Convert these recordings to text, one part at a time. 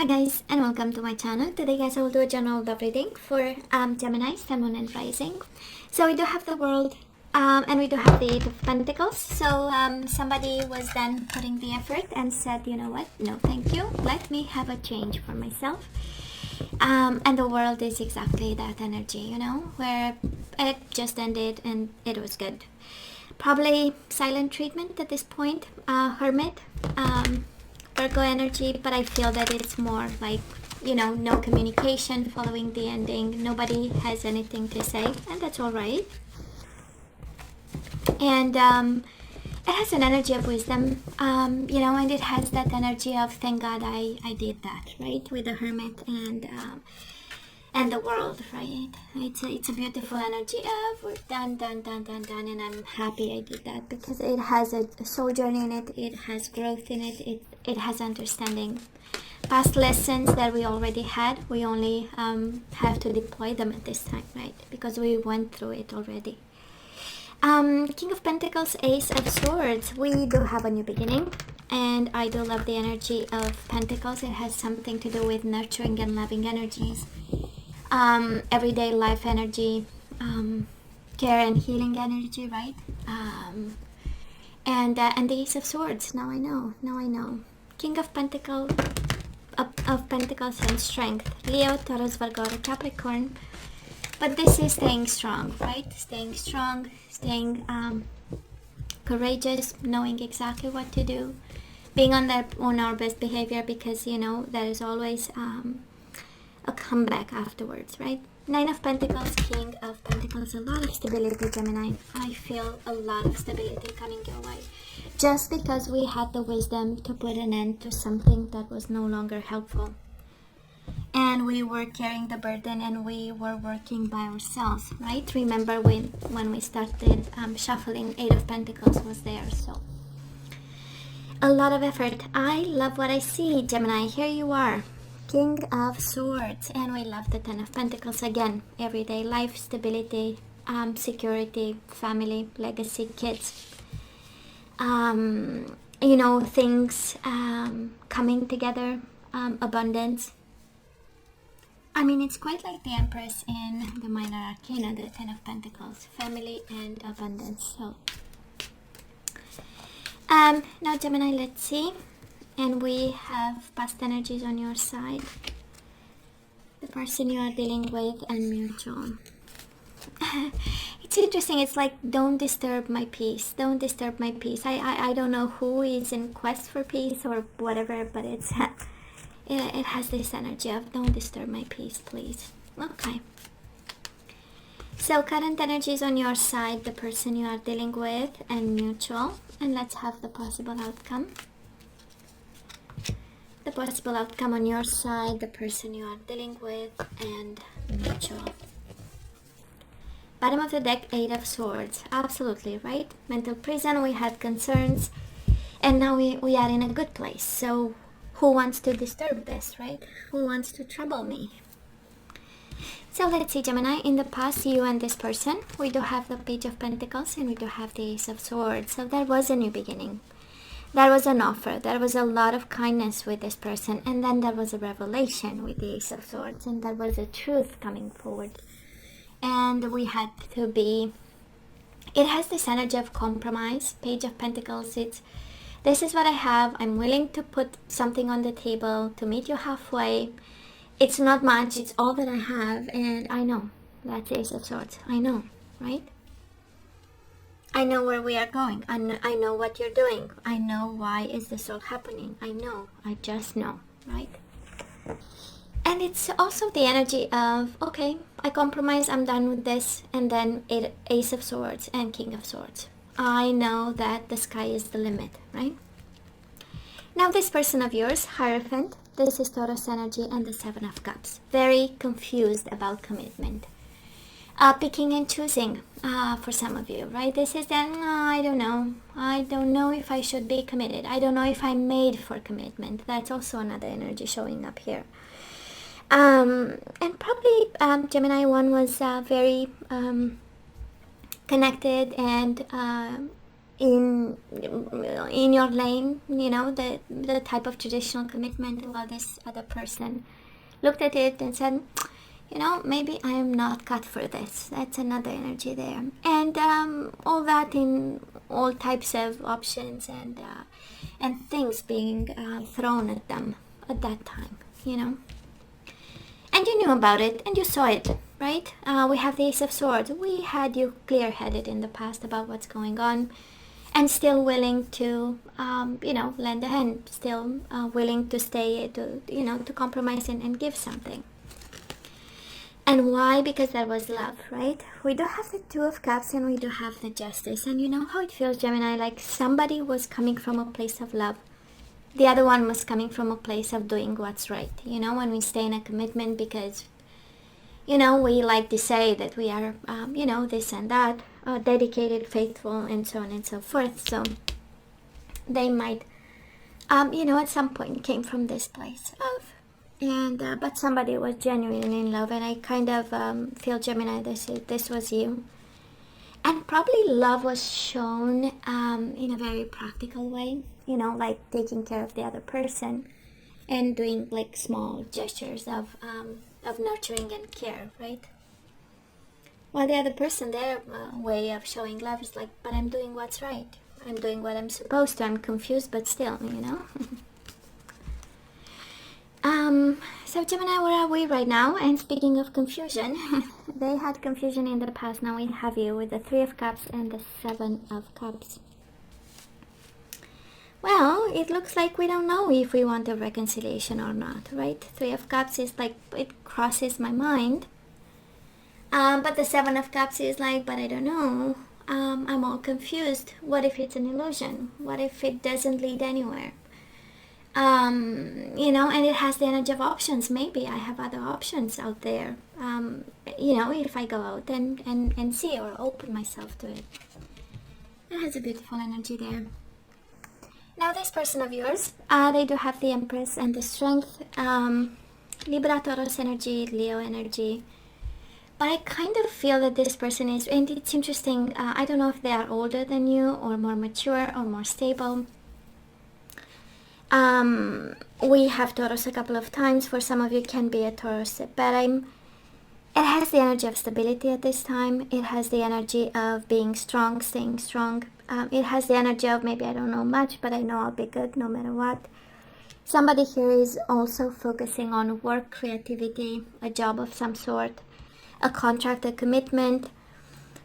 Hi guys, and welcome to my channel. Today guys, I will do a general love reading for Gemini, Sun, Moon and Rising. So we do have the World and we do have the Eight of Pentacles. So somebody was then putting the effort and said, you know what, no thank you, let me have a change for myself. And the World is exactly that energy, you know, where it just ended and it was good. Probably silent treatment at this point, Hermit, Virgo energy, but I feel that it's more like, you know, no communication following the ending. Nobody has anything to say, and that's all right. And it has an energy of wisdom, you know, and it has that energy of thank God I did that, right, with the Hermit and the World, right? It's a beautiful energy of we're done, and I'm happy I did that because it has a sojourn in it, it has growth in it, it has understanding. Past lessons that we already had, we only have to deploy them at this time, right? Because we went through it already. King of Pentacles, Ace of Swords, we do have a new beginning. And I do love the energy of Pentacles. It has something to do with nurturing and loving energies. Everyday life energy, care and healing energy, right? And the Ace of Swords. Now I know. King of Pentacles, of Pentacles and Strength. Leo, Taurus, Virgo, Capricorn. But this is staying strong, right? Staying strong, staying courageous, knowing exactly what to do, being on our best behavior, because you know there is always a comeback afterwards, right? Nine of Pentacles, King of Pentacles, a lot of stability, Gemini. I feel a lot of stability coming your way. Just because we had the wisdom to put an end to something that was no longer helpful. And we were carrying the burden and we were working by ourselves, right? Remember when we started shuffling, Eight of Pentacles was there, so. A lot of effort. I love what I see, Gemini. Here you are. King of Swords, and we love the Ten of Pentacles again. Everyday life, stability, security, family, legacy, kids. You know, things coming together, abundance. I mean, it's quite like the Empress in the Minor Arcana, the Ten of Pentacles, family and abundance. So, now Gemini, let's see. And we have past energies on your side, the person you are dealing with, and mutual. It's interesting. It's like, don't disturb my peace. Don't disturb my peace. I don't know who is in quest for peace or whatever, but it's it has this energy of don't disturb my peace, please. Okay. So current energies on your side, the person you are dealing with, and mutual. And let's have the possible outcome. The possible outcome on your side, the person you are dealing with, and mutual. Bottom of the deck, Eight of Swords. Absolutely, right? Mental prison, we had concerns, and now we are in a good place. So who wants to disturb this, right? Who wants to trouble me? So let's see, Gemini, in the past, you and this person, we do have the Page of Pentacles and we do have the Ace of Swords. So there was a new beginning. There was an offer. There was a lot of kindness with this person. And then there was a revelation with the Ace of Swords. And there was a truth coming forward. And we had to be... It has this energy of compromise. Page of Pentacles, it's... This is what I have. I'm willing to put something on the table to meet you halfway. It's not much. It's all that I have. And I know. That's the Ace of Swords. I know, right? I know where we are going. I know what you're doing. I know why is this all happening. I know. I just know, right? And it's also the energy of, okay, I compromise, I'm done with this. And then Ace of Swords and King of Swords. I know that the sky is the limit, right? Now this person of yours, Hierophant, this is Taurus energy and the Seven of Cups. Very confused about commitment. Picking and choosing for some of you, right? This is then, I don't know if I should be committed. I don't know if I'm made for commitment. That's also another energy showing up here. And probably Gemini one was very connected and in your lane, you know, the type of traditional commitment, while this other person looked at it and said, you know, maybe I am not cut for this. That's another energy there. And all that in all types of options and things being thrown at them at that time, you know. And you knew about it and you saw it, right? We have the Ace of Swords. We had you clear-headed in the past about what's going on, and still willing to, you know, lend a hand, still willing to stay, to, you know, to compromise and give something. And why? Because that was love, right? We do have the Two of Cups and we do have the Justice. And you know how it feels, Gemini, like somebody was coming from a place of love. The other one was coming from a place of doing what's right. You know, when we stay in a commitment because, you know, we like to say that we are, you know, this and that, dedicated, faithful, and so on and so forth. So they might, you know, at some point came from this place of, and but somebody was genuinely in love. And I kind of feel, Gemini, this was you. And probably love was shown in a very practical way, you know, like taking care of the other person and doing like small gestures of nurturing and care, right? While the other person, their way of showing love is like, but I'm doing what's right. I'm doing what I'm supposed to. I'm confused, but still, you know. So Gemini, where are we right now? And speaking of confusion, they had confusion in the past. Now we have you with the Three of Cups and the Seven of Cups. Well, it looks like we don't know if we want a reconciliation or not, right? Three of Cups is like, it crosses my mind. But the Seven of Cups is like, but I don't know. I'm all confused. What if it's an illusion? What if it doesn't lead anywhere? You know, and it has the energy of options. Maybe I have other options out there, you know, if I go out and see or open myself to it. It has a beautiful energy there. Now this person of yours, they do have the Empress and the Strength, Libra, Taurus energy, Leo energy. But I kind of feel that this person is, and it's interesting, I don't know if they are older than you or more mature or more stable. We have Taurus a couple of times. For some of you, can be a Taurus, but it has the energy of stability at this time. It has the energy of being strong, staying strong. It has the energy of maybe I don't know much, but I know I'll be good no matter what. Somebody here is also focusing on work, creativity, a job of some sort, a contract, a commitment.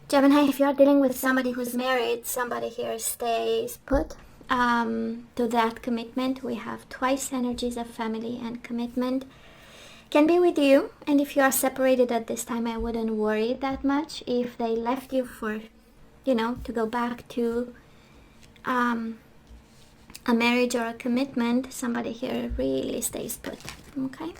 Gemini, if you're dealing with somebody who's married, somebody here stays put. To that commitment. We have twice energies of family and commitment. Can be with you, and if you are separated at this time, I wouldn't worry that much. If they left you for, you know, to go back to a marriage or a commitment, somebody here really stays put. Okay.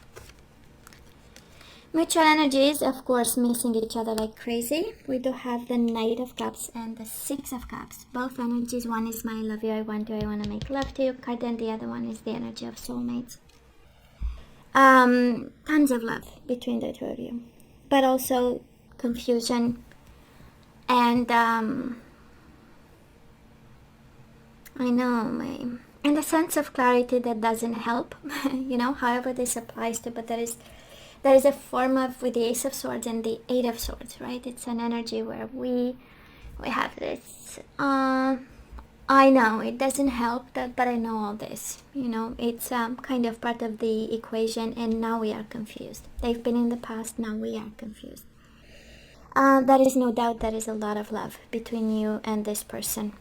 Mutual energies, of course, missing each other like crazy. We do have the Knight of Cups and the Six of Cups. Both energies, one is my I love you, I want you, I want to make love to you card, and the other one is the energy of soulmates. Tons of love between the two of you, but also confusion and I know, and a sense of clarity that doesn't help. You know, however this applies to, but there is a form of, with the Ace of Swords and the Eight of Swords, right? It's an energy where we have this, I know it doesn't help, but I know all this, you know, it's kind of part of the equation, and now we are confused. They've been in the past, now we are confused. There is no doubt there is a lot of love between you and this person.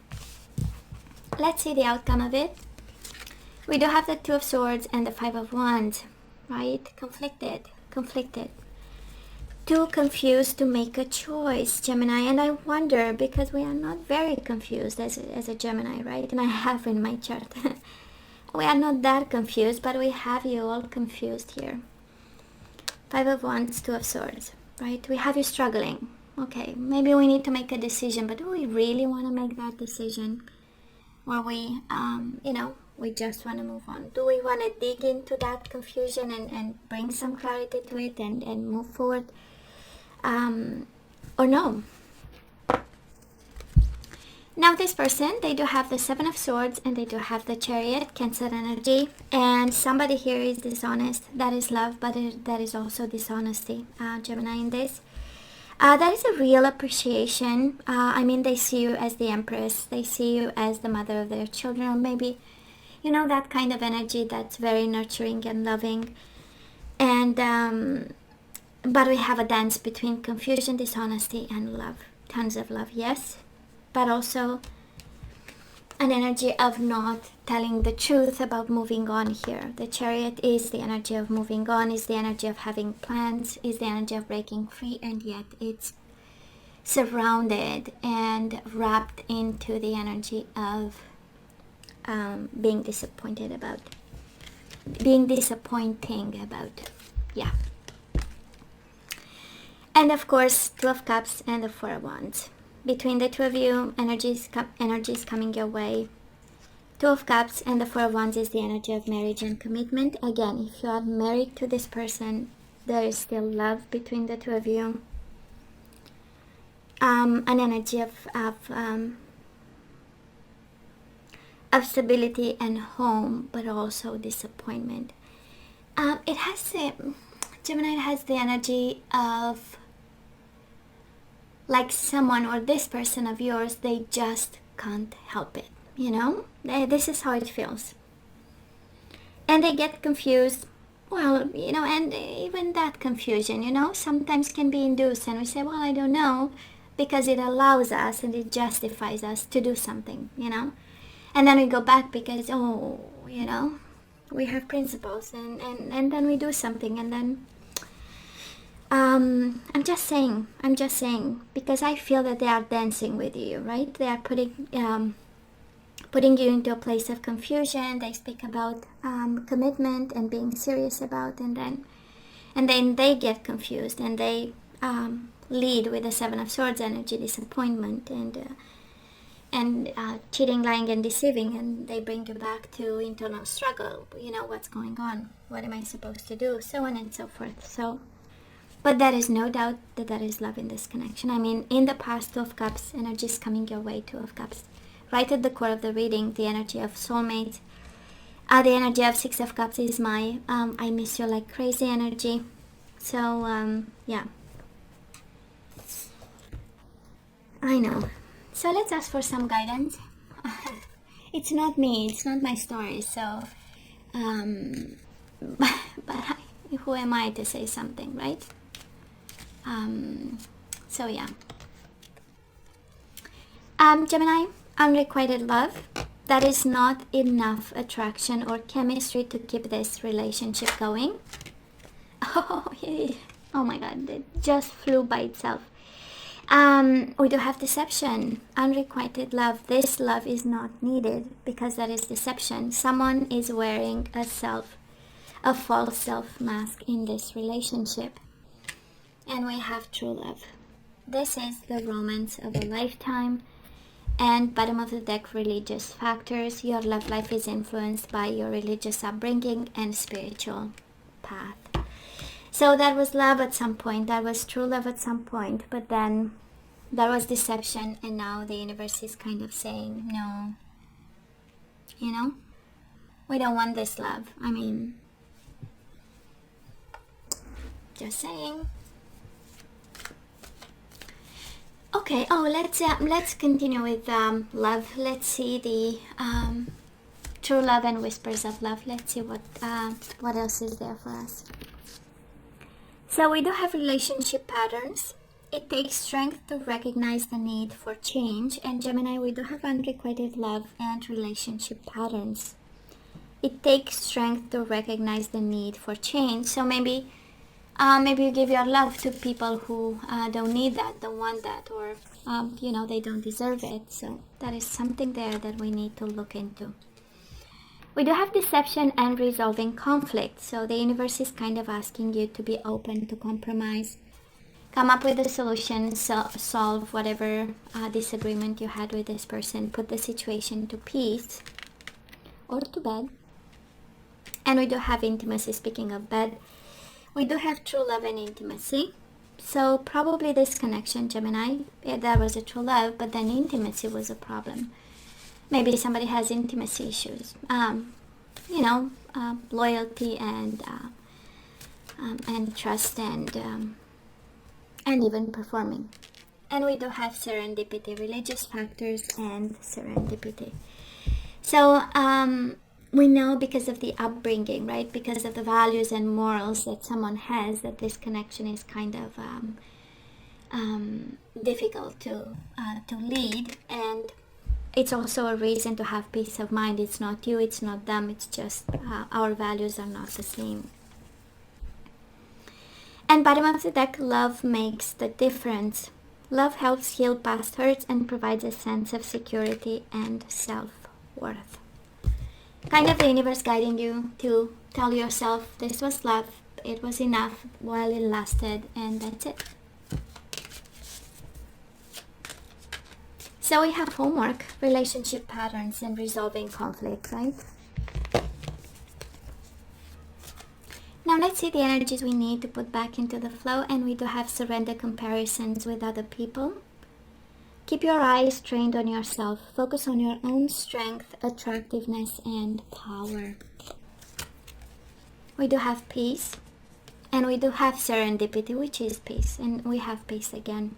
Let's see the outcome of it. We do have the Two of Swords and the Five of Wands, right? Conflicted. Too confused to make a choice, Gemini. And I wonder, because we are not very confused as a Gemini, right? And I have in my chart. We are not that confused, but we have you all confused here. Five of Wands, Two of Swords, right? We have you struggling. Okay, maybe we need to make a decision, but do we really want to make that decision? Or we, you know, we just want to move on? Do we want to dig into that confusion and bring some clarity to it and move forward? Or no? Now this person, they do have the Seven of Swords and they do have the Chariot, Cancer energy. And somebody here is dishonest. That is love, but that is also dishonesty, Gemini, in this. That is a real appreciation. I mean, they see you as the Empress. They see you as the mother of their children. Or maybe, you know, that kind of energy that's very nurturing and loving. And, but we have a dance between confusion, dishonesty, and love. Tons of love, yes. But also an energy of not telling the truth about moving on here. The Chariot is the energy of moving on, is the energy of having plans, is the energy of breaking free, and yet it's surrounded and wrapped into the energy of being disappointing about, yeah. And of course, Two of Cups and the Four of Wands. Between the two of you, energies coming your way. Two of Cups and the Four of Wands is the energy of marriage and commitment. Again, if you are married to this person, there is still love between the two of you. An energy of stability and home, but also disappointment. It has Gemini has the energy of like someone or this person of yours, they just can't help it, you know? This is how it feels. And they get confused. Well, you know, and even that confusion, you know, sometimes can be induced and we say, well, I don't know, because it allows us and it justifies us to do something, you know? And then we go back because, oh, you know, we have principles and then we do something and then I'm just saying, because I feel that they are dancing with you, right? They are putting you into a place of confusion. They speak about commitment and being serious about, and then they get confused and they lead with the Seven of Swords energy, disappointment and cheating, lying, and deceiving, and they bring you back to internal struggle. You know, what's going on? What am I supposed to do? So on and so forth. So. But there is no doubt that there is love in this connection. I mean, in the past, Two of Cups, energy is coming your way, Two of Cups. Right at the core of the reading, the energy of soulmate. The energy of Six of Cups is my I miss you like crazy energy. So, yeah. I know. So let's ask for some guidance. It's not me, it's not my story, so... but who am I to say something, right? So yeah. Gemini, unrequited love. That is not enough attraction or chemistry to keep this relationship going. Oh my god, it just flew by itself. We do have deception, unrequited love. This love is not needed because that is deception. Someone is wearing a false self mask in this relationship. And we have true love. This is the romance of a lifetime. And bottom of the deck, religious factors. Your love life is influenced by your religious upbringing and spiritual path. So that was love at some point. That was true love at some point. But then there was deception. And now the universe is kind of saying, no. You know? We don't want this love. I mean, just saying. Okay, let's continue with love. Let's see the true love and whispers of love. Let's see what else is there for us. So we do have relationship patterns. It takes strength to recognize the need for change. And Gemini, we do have unrequited love and relationship patterns. It takes strength to recognize the need for change. So maybe you give your love to people who don't need that, don't want that, or you know, they don't deserve it. So that is something there that we need to look into. We do have deception and resolving conflict. So the universe is kind of asking you to be open to compromise, come up with a solution, solve whatever disagreement you had with this person, put the situation to peace or to bed. And we do have intimacy. Speaking of bed, we do have true love and intimacy. So probably this connection, Gemini, yeah, that was a true love, but then intimacy was a problem. Maybe somebody has intimacy issues. Loyalty and trust and even performing. And we do have serendipity, religious factors and serendipity. So we know because of the upbringing, right? Because of the values and morals that someone has, that this connection is kind of difficult to lead. And it's also a reason to have peace of mind. It's not you, it's not them, it's just our values are not the same. And bottom of the deck, love makes the difference. Love helps heal past hurts and provides a sense of security and self-worth. Kind of the universe guiding you to tell yourself this was love, it was enough while it lasted, and that's it. So we have homework, relationship patterns and resolving conflict, right? Now let's see the energies we need to put back into the flow, and we do have surrender comparisons with other people. Keep your eyes trained on yourself. Focus on your own strength, attractiveness, and power. We do have peace, and we do have serendipity, which is peace, and we have peace again.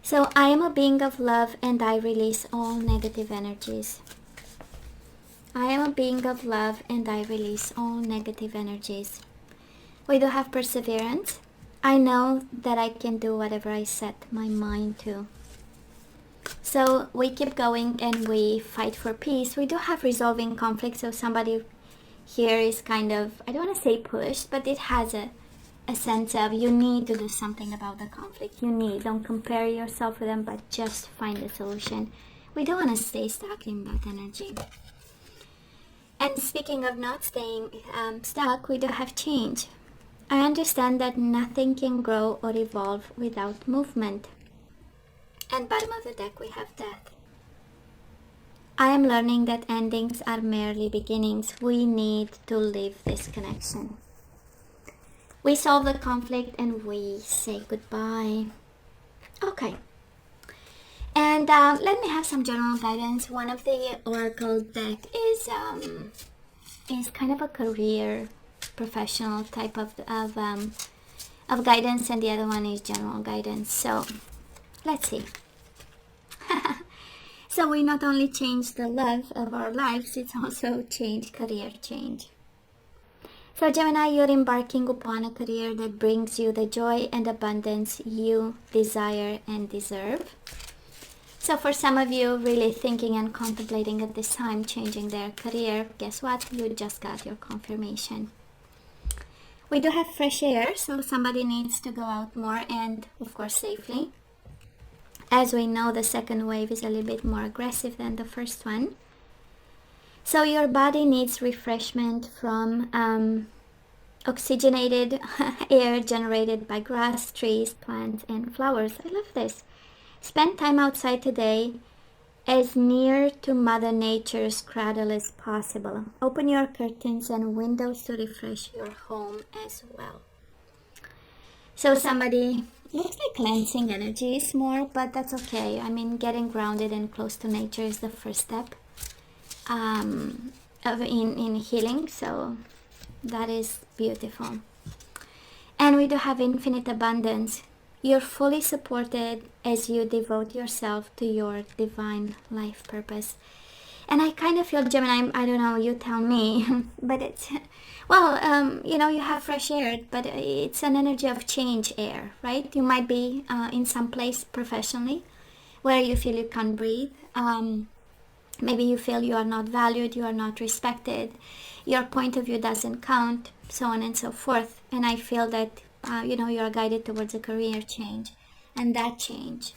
So I am a being of love, and I release all negative energies. I am a being of love, and I release all negative energies. We do have perseverance. I know that I can do whatever I set my mind to. So we keep going and we fight for peace. We do have resolving conflict. So somebody here is kind of, I don't want to say pushed, but it has a sense of you need to do something about the conflict. Don't compare yourself with them, but just find a solution. We don't want to stay stuck in that energy. And speaking of not staying stuck, we do have change. I understand that nothing can grow or evolve without movement. And bottom of the deck, we have death. I am learning that endings are merely beginnings. We need to leave this connection. We solve the conflict and we say goodbye. Okay. And let me have some general guidance. One of the oracle deck is kind of a career, professional type of guidance, and the other one is general guidance. So let's see. So we not only change the love of our lives, it's also career change. So Gemini, you're embarking upon a career that brings you the joy and abundance you desire and deserve. So for some of you really thinking and contemplating at this time changing their career, guess what? You just got your confirmation. We do have fresh air, so somebody needs to go out more and of course safely. As we know, the second wave is a little bit more aggressive than the first one. So your body needs refreshment from oxygenated air generated by grass, trees, plants, and flowers. I love this. Spend time outside today as near to Mother Nature's cradle as possible. Open your curtains and windows to refresh your home as well. So somebody looks like cleansing energies more, but that's okay. I mean, getting grounded and close to nature is the first step in healing. So that is beautiful. And we do have infinite abundance. You're fully supported as you devote yourself to your divine life purpose. And I kind of feel, Gemini, I don't know, you tell me, but it's, well, you have fresh air, but it's an energy of change air, right? You might be in some place professionally where you feel you can't breathe. Maybe you feel you are not valued, you are not respected, your point of view doesn't count, so on and so forth. And I feel that you are guided towards a career change, and that change